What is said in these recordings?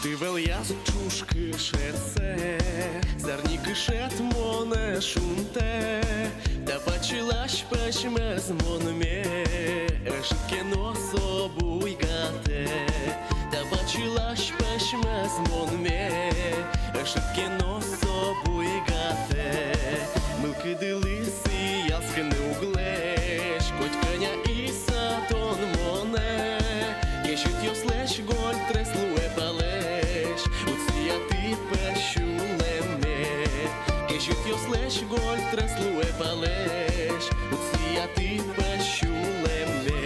Ти вел'яз чушки шерце, zerni kışet mone şunte, da paçılaş peşmez monme, eşitke noso buygate, da paçılaş peşmez monme, eşitke noso buygate, mılkı dılisi yaskını ugleš, kotkanya isa ton mone, yeşit yosleş gol treslue paleš, ucija ti pešuleme, yeşit yosleş gol treslue paleš, ucija ti pešuleme.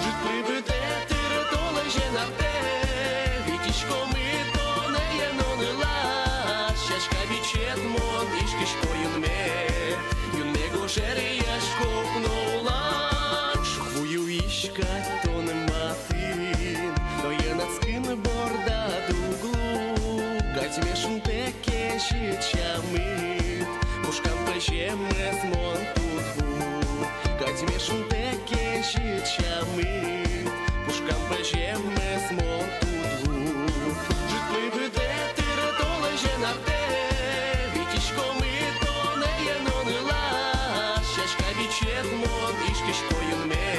Житли ведете ратоле женате, вітішко ми то не є нонила, щашка вічет мон ішкишко юнме, юнмего жери яшко пнола, шухвую ішка то не матин, то є нацкин борда дуглу, газьмешн теке щичамит, пушкам пешеме змон тутву, газьмешн теке щичамит, пушкам пешеме змон тутву. Житли ведете ратоле женате, вітішко ми то не є нонила, щашка вічет мон ішкишко юнме,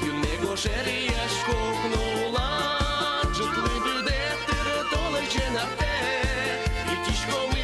юнмего жери яшко пнола. Житли ведете ратоле женате, вітішко ми